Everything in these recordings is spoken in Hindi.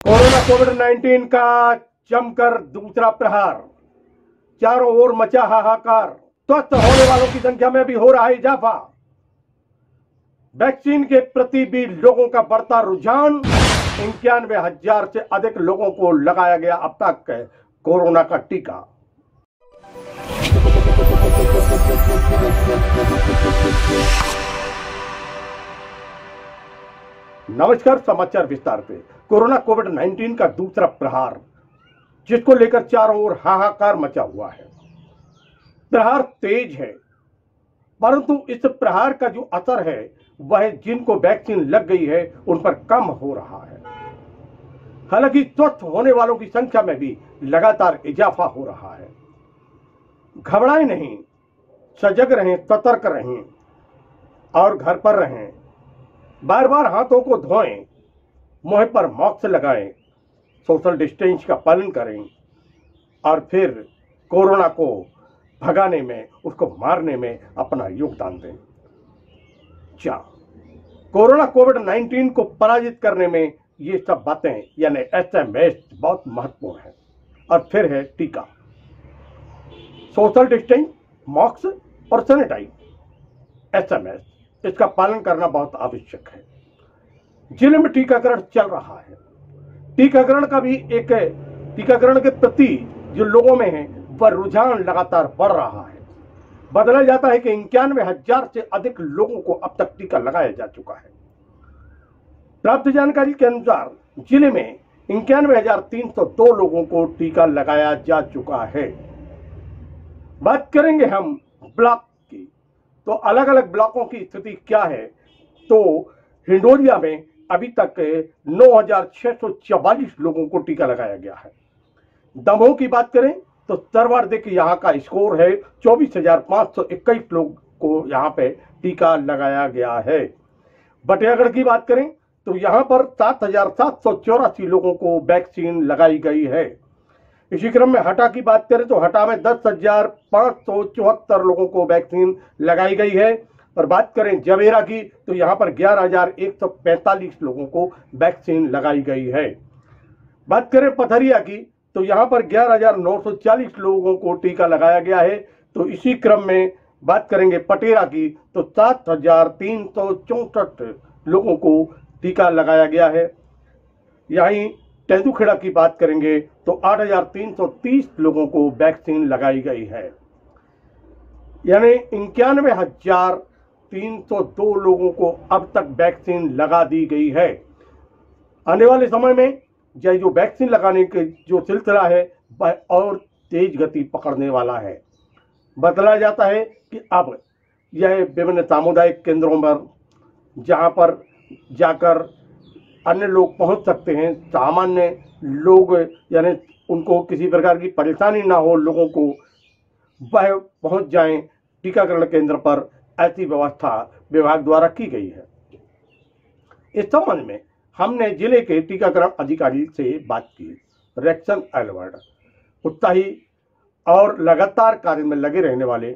कोरोना कोविड-19 का जमकर दूसरा प्रहार, चारों ओर मचा हाहाकार। स्वस्थ होने वालों की संख्या में भी हो रहा है इजाफा। वैक्सीन के प्रति भी लोगों का बढ़ता रुझान। 91,000 से अधिक लोगों को लगाया गया अब तक कोरोना का टीका। नमस्कार, समाचार विस्तार पे। कोरोना कोविड-19 का दूसरा प्रहार, जिसको लेकर चारों ओर हाहाकार मचा हुआ है। प्रहार तेज है, परंतु इस प्रहार का जो असर है वह जिनको वैक्सीन लग गई है उन पर कम हो रहा है। हालांकि स्वस्थ होने वालों की संख्या में भी लगातार इजाफा हो रहा है। घबराएं नहीं, सजग रहें, सतर्क रहें और घर पर रहें। बार बार हाथों को धोएं, मुंह पर मास्क लगाएं, सोशल डिस्टेंस का पालन करें और फिर कोरोना को भगाने में, उसको मारने में अपना योगदान दें। कोरोना कोविड-19 को पराजित करने में ये सब बातें यानी SMS बहुत महत्वपूर्ण है। और फिर है टीका, सोशल डिस्टेंस, मास्क और सैनिटाइज। SMS इसका पालन करना बहुत आवश्यक है। जिले में टीकाकरण चल रहा है। टीकाकरण के प्रति जो लोगों में है वह रुझान लगातार बढ़ रहा है। बदला जाता है कि 91,000 से अधिक लोगों को अब तक टीका लगाया जा चुका है। प्राप्त जानकारी के अनुसार जिले में 91,302 लोगों को टीका लगाया जा चुका है। बात करेंगे हम ब्लॉक की, तो अलग अलग ब्लॉकों की स्थिति क्या है। तो हिंडोलिया में अभी तक 9,644 लोगों को टीका लगाया गया है। दमोह की बात करें तो सर्वाधिक यहाँ का स्कोर है, 24,521 लोग को यहाँ पे टीका लगाया गया है। बटियागढ़ की बात करें तो यहाँ पर 7,784 लोगों को वैक्सीन लगाई गई है। इसी क्रम में हटा की बात करें तो हटा में 10,574 लोगों को वैक्सीन लगाई गई है। और बात करें जवेरा की तो यहाँ पर 11,145 लोगों को वैक्सीन लगाई गई है। बात करें पथरिया की तो यहाँ पर 11,940 लोगों को टीका लगाया गया है। तो इसी क्रम में बात करेंगे पटेरा की तो 7,364 लोगों को टीका लगाया गया है। यहीं तेंदुखेड़ा की बात करेंगे तो 8,330 लोगों को वैक्सीन लगाई गई है। यानी 91,302 लोगों को अब तक वैक्सीन लगा दी गई है। आने वाले समय में जो वैक्सीन लगाने के जो सिलसिला है वह और तेज गति पकड़ने वाला है। बतलाया जाता है कि अब यह विभिन्न सामुदायिक केंद्रों पर जहां पर जाकर अन्य लोग पहुंच सकते हैं, सामान्य लोग यानी उनको किसी प्रकार की परेशानी ना हो, लोगों को वह पहुंच जाएं टीकाकरण केंद्र पर, ऐसी व्यवस्था विभाग द्वारा की गई है। इस संबंध में हमने जिले के टीकाकरण अधिकारी से बात की। रेक्सन एलवर्ट, उत्साही और लगातार कार्य में लगे रहने वाले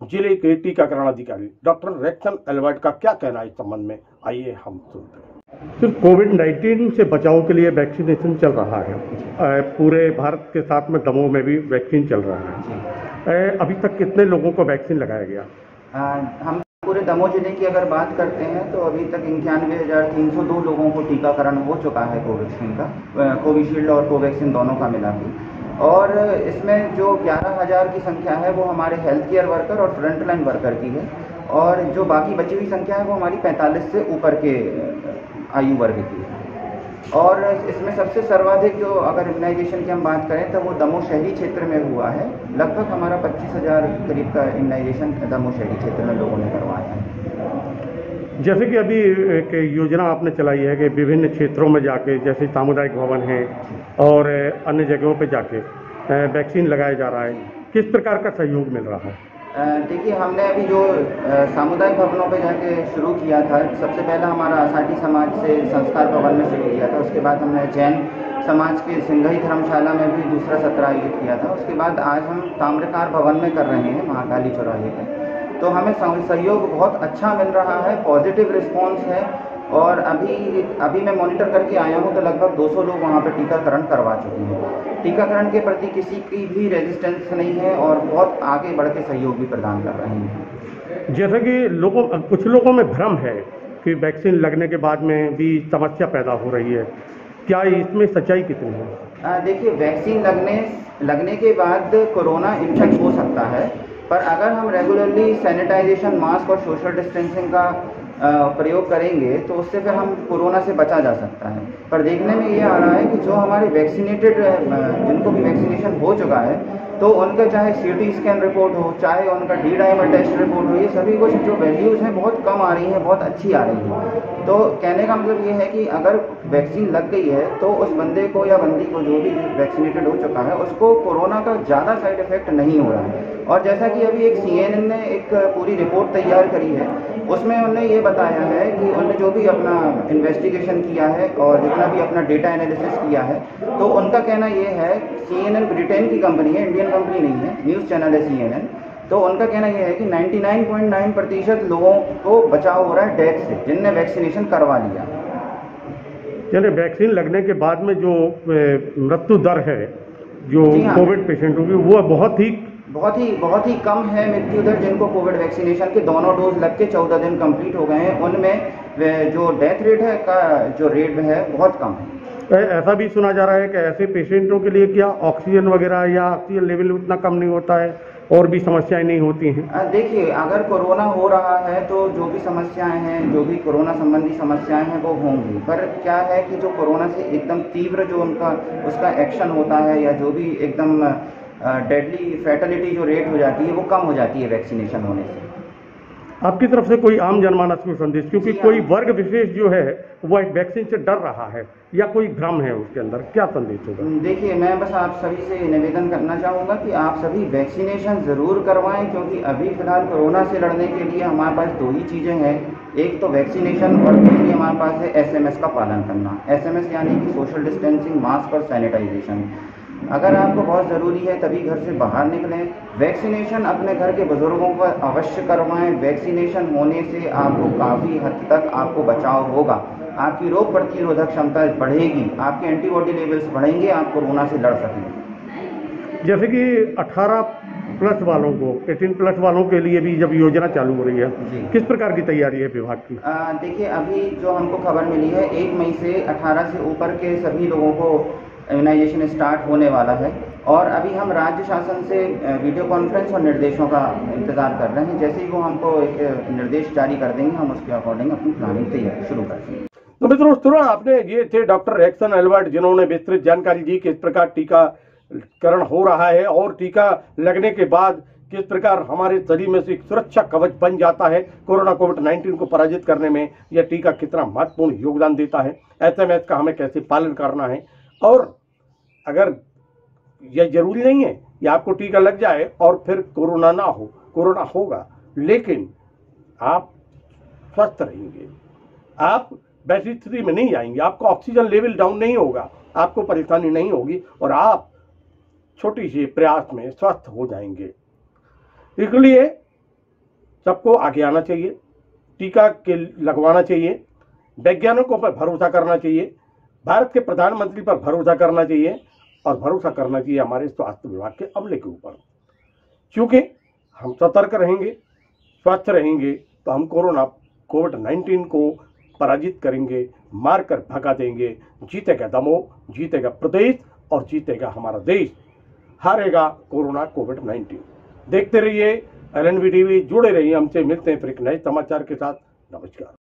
जिले के टीकाकरण अधिकारी डॉक्टर रेक्सन एलवर्ट का क्या कहना है इस संबंध में, आइए हम सुनते हैं। सिर्फ कोविड-19 से बचाव के लिए वैक्सीनेशन चल रहा है। पूरे भारत के साथ में दमोह में भी वैक्सीन चल रहा है। अभी तक कितने लोगों को वैक्सीन लगाया गया? हम पूरे दमोह जिले की अगर बात करते हैं तो अभी तक 91,302 लोगों को टीकाकरण हो चुका है कोवैक्सीन का, कोविशील्ड और कोवैक्सीन दोनों का मिला के। और इसमें जो 11,000 की संख्या है वो हमारे हेल्थ केयर वर्कर और फ्रंट लाइन वर्कर की है, और जो बाकी बची हुई संख्या है वो हमारी 45 से ऊपर के आयु वर्ग की है। और इसमें सबसे सर्वाधिक जो अगर इम्यूनाइजेशन की हम बात करें तो वो दमोह शहरी क्षेत्र में हुआ है। लगभग हमारा 25,000 करीब का इम्यूनाइजेशन दमोह शहरी क्षेत्र में लोगों ने करवाया है। जैसे कि अभी एक योजना आपने चलाई है कि विभिन्न क्षेत्रों में जाके, जैसे सामुदायिक भवन हैं और अन्य जगहों पे जाके वैक्सीन लगाया जा रहा है, किस प्रकार का सहयोग मिल रहा है? देखिए, हमने अभी जो सामुदायिक भवनों पे जाके शुरू किया था, सबसे पहला हमारा आसाटी समाज से संस्कार भवन में शुरू किया था। उसके बाद हमने जैन समाज के सिंघई धर्मशाला में भी दूसरा सत्र आयोजित किया था। उसके बाद आज हम ताम्रकार भवन में कर रहे हैं महाकाली चौराहे पे। तो हमें सहयोग बहुत अच्छा मिल रहा है, पॉजिटिव रिस्पॉन्स है। और अभी मैं मॉनिटर करके आया हूँ तो लगभग 200 लोग वहाँ पर टीकाकरण करवा चुके हैं। टीकाकरण के प्रति किसी की भी रेजिस्टेंस नहीं है और बहुत आगे बढ़ के सहयोग भी प्रदान कर रहे हैं। जैसे कि कुछ लोगों में भ्रम है कि वैक्सीन लगने के बाद में भी समस्या पैदा हो रही है, क्या इसमें सच्चाई कितनी है? देखिए, वैक्सीन लगने के बाद कोरोना इन्फेक्ट हो सकता है, पर अगर हम रेगुलरली सैनिटाइजेशन, मास्क और सोशल डिस्टेंसिंग का प्रयोग करेंगे तो उससे फिर हम कोरोना से बचा जा सकता है। पर देखने में ये आ रहा है कि जो हमारे वैक्सीनेटेड, जिनको भी वैक्सीनेशन हो चुका है, तो उनका चाहे सीटी स्कैन रिपोर्ट हो, चाहे उनका डी डाइमर टेस्ट रिपोर्ट हो, ये सभी कुछ जो वैल्यूज़ हैं बहुत कम आ रही हैं, बहुत अच्छी आ रही हैं। तो कहने का मतलब ये है कि अगर वैक्सीन लग गई है तो उस बंदे को या बंदी को, जो भी वैक्सीनेटेड हो चुका है, उसको कोरोना का ज़्यादा साइड इफेक्ट नहीं हो रहा है। और जैसा कि अभी एक CNN ने एक पूरी रिपोर्ट तैयार करी है, उसमें उन्होंने ये बताया है कि उन्होंने जो भी अपना इन्वेस्टिगेशन किया है और जितना भी अपना डेटा एनालिसिस किया है, तो उनका कहना ये है, CNN ब्रिटेन की कंपनी है, इंडियन कंपनी नहीं है, न्यूज़ चैनल है CNN, तो उनका कहना यह है कि 99.9% लोगों को बचाव हो रहा है डेथ से, जिनने वैक्सीनेशन करवा लिया। यानी वैक्सीन लगने के बाद में जो मृत्यु दर है जो कोविड पेशेंटों की, वो बहुत ही कम है मृत्यु दर। जिनको कोविड वैक्सीनेशन के दोनों डोज लग के 14 दिन कंप्लीट हो गए हैं, उनमें जो डेथ रेट है का जो रेट है बहुत कम है। ऐसा भी सुना जा रहा है कि ऐसे पेशेंटों के लिए क्या ऑक्सीजन वगैरह या ऑक्सीजन लेवल उतना कम नहीं होता है और भी समस्याएं नहीं होती हैं? देखिए, अगर कोरोना हो रहा है तो जो भी समस्याएं हैं, जो भी कोरोना संबंधी समस्याएं हैं वो होंगी, पर क्या है कि जो कोरोना से एकदम तीव्र जो उसका एक्शन होता है, या जो भी एकदम डेडली फैटेलिटी जो रेट हो जाती है, वो कम हो जाती है वैक्सीनेशन होने से। आपकी तरफ से कोई आम जनमानस को संदेश, क्योंकि कोई वर्ग विशेष जो है वह वैक्सीन से डर रहा है या कोई भ्रम है उसके अंदर, क्या संदेश होगा? देखिए, मैं बस आप सभी से निवेदन करना चाहूँगा कि आप सभी वैक्सीनेशन ज़रूर करवाएं, क्योंकि अभी फ़िलहाल कोरोना से लड़ने के लिए हमारे पास दो ही चीज़ें हैं, एक तो वैक्सीनेशन और दूसरी हमारे पास है SMS का पालन करना। SMS यानी कि सोशल डिस्टेंसिंग, मास्क और सैनिटाइजेशन। अगर आपको बहुत ज़रूरी है तभी घर से बाहर निकलें। वैक्सीनेशन अपने घर के बुजुर्गों को अवश्य करवाएं। वैक्सीनेशन होने से आपको काफ़ी हद तक आपको बचाव होगा, आपकी रोग प्रतिरोधक क्षमता बढ़ेगी, आपके एंटीबॉडी लेवल्स बढ़ेंगे, आप कोरोना से लड़ सकेंगे। जैसे कि 18+ वालों को, 18+ वालों के लिए भी जब योजना चालू हो रही है, किस प्रकार की तैयारी है विभाग की? देखिए, अभी जो हमको खबर मिली है, 1 मई से 18 से ऊपर के सभी लोगों को इम्यूनाइजेशन स्टार्ट होने वाला है, और अभी हम राज्य शासन से वीडियो कॉन्फ्रेंस और निर्देशों का इंतजार कर रहे हैं। जैसे ही वो हमको एक निर्देश जारी कर देंगे, हम उसके अकॉर्डिंग अपनी प्लानिंग तैयारी शुरू कर देंगे। तो मित्रों, सुना आपने, ये थे डॉक्टर एक्सन एल्बर्ट, जिन्होंने विस्तृत जानकारी दी कि इस प्रकार टीकाकरण हो रहा है और टीका लगने के बाद किस प्रकार हमारे शरीर में से एक सुरक्षा कवच बन जाता है। कोरोना कोविड-19 को पराजित करने में यह टीका कितना महत्वपूर्ण योगदान देता है, SMS का हमें कैसे पालन करना है, और अगर यह जरूरी नहीं है कि आपको टीका लग जाए और फिर कोरोना ना हो, कोरोना होगा, लेकिन आप स्वस्थ रहेंगे, आप वैसी स्थिति में नहीं आएंगे, आपका ऑक्सीजन लेवल डाउन नहीं होगा, आपको परेशानी नहीं होगी और आप छोटी सी प्रयास में स्वस्थ हो जाएंगे। इसलिए सबको आगे आना चाहिए, टीका के लगवाना चाहिए, वैज्ञानिकों पर भरोसा करना चाहिए, भारत के प्रधानमंत्री पर भरोसा करना चाहिए और भरोसा करना चाहिए हमारे स्वास्थ्य विभाग के अमले के ऊपर। क्योंकि हम सतर्क रहेंगे, स्वस्थ रहेंगे तो हम कोविड-19 को पराजित करेंगे, मारकर भगा देंगे। जीतेगा दमोह, जीतेगा प्रदेश और जीतेगा हमारा देश, हारेगा कोरोना कोविड-19। देखते रहिए LNV TV, जुड़े रहिए हमसे। मिलते हैं फिर एक नए समाचार के साथ। नमस्कार।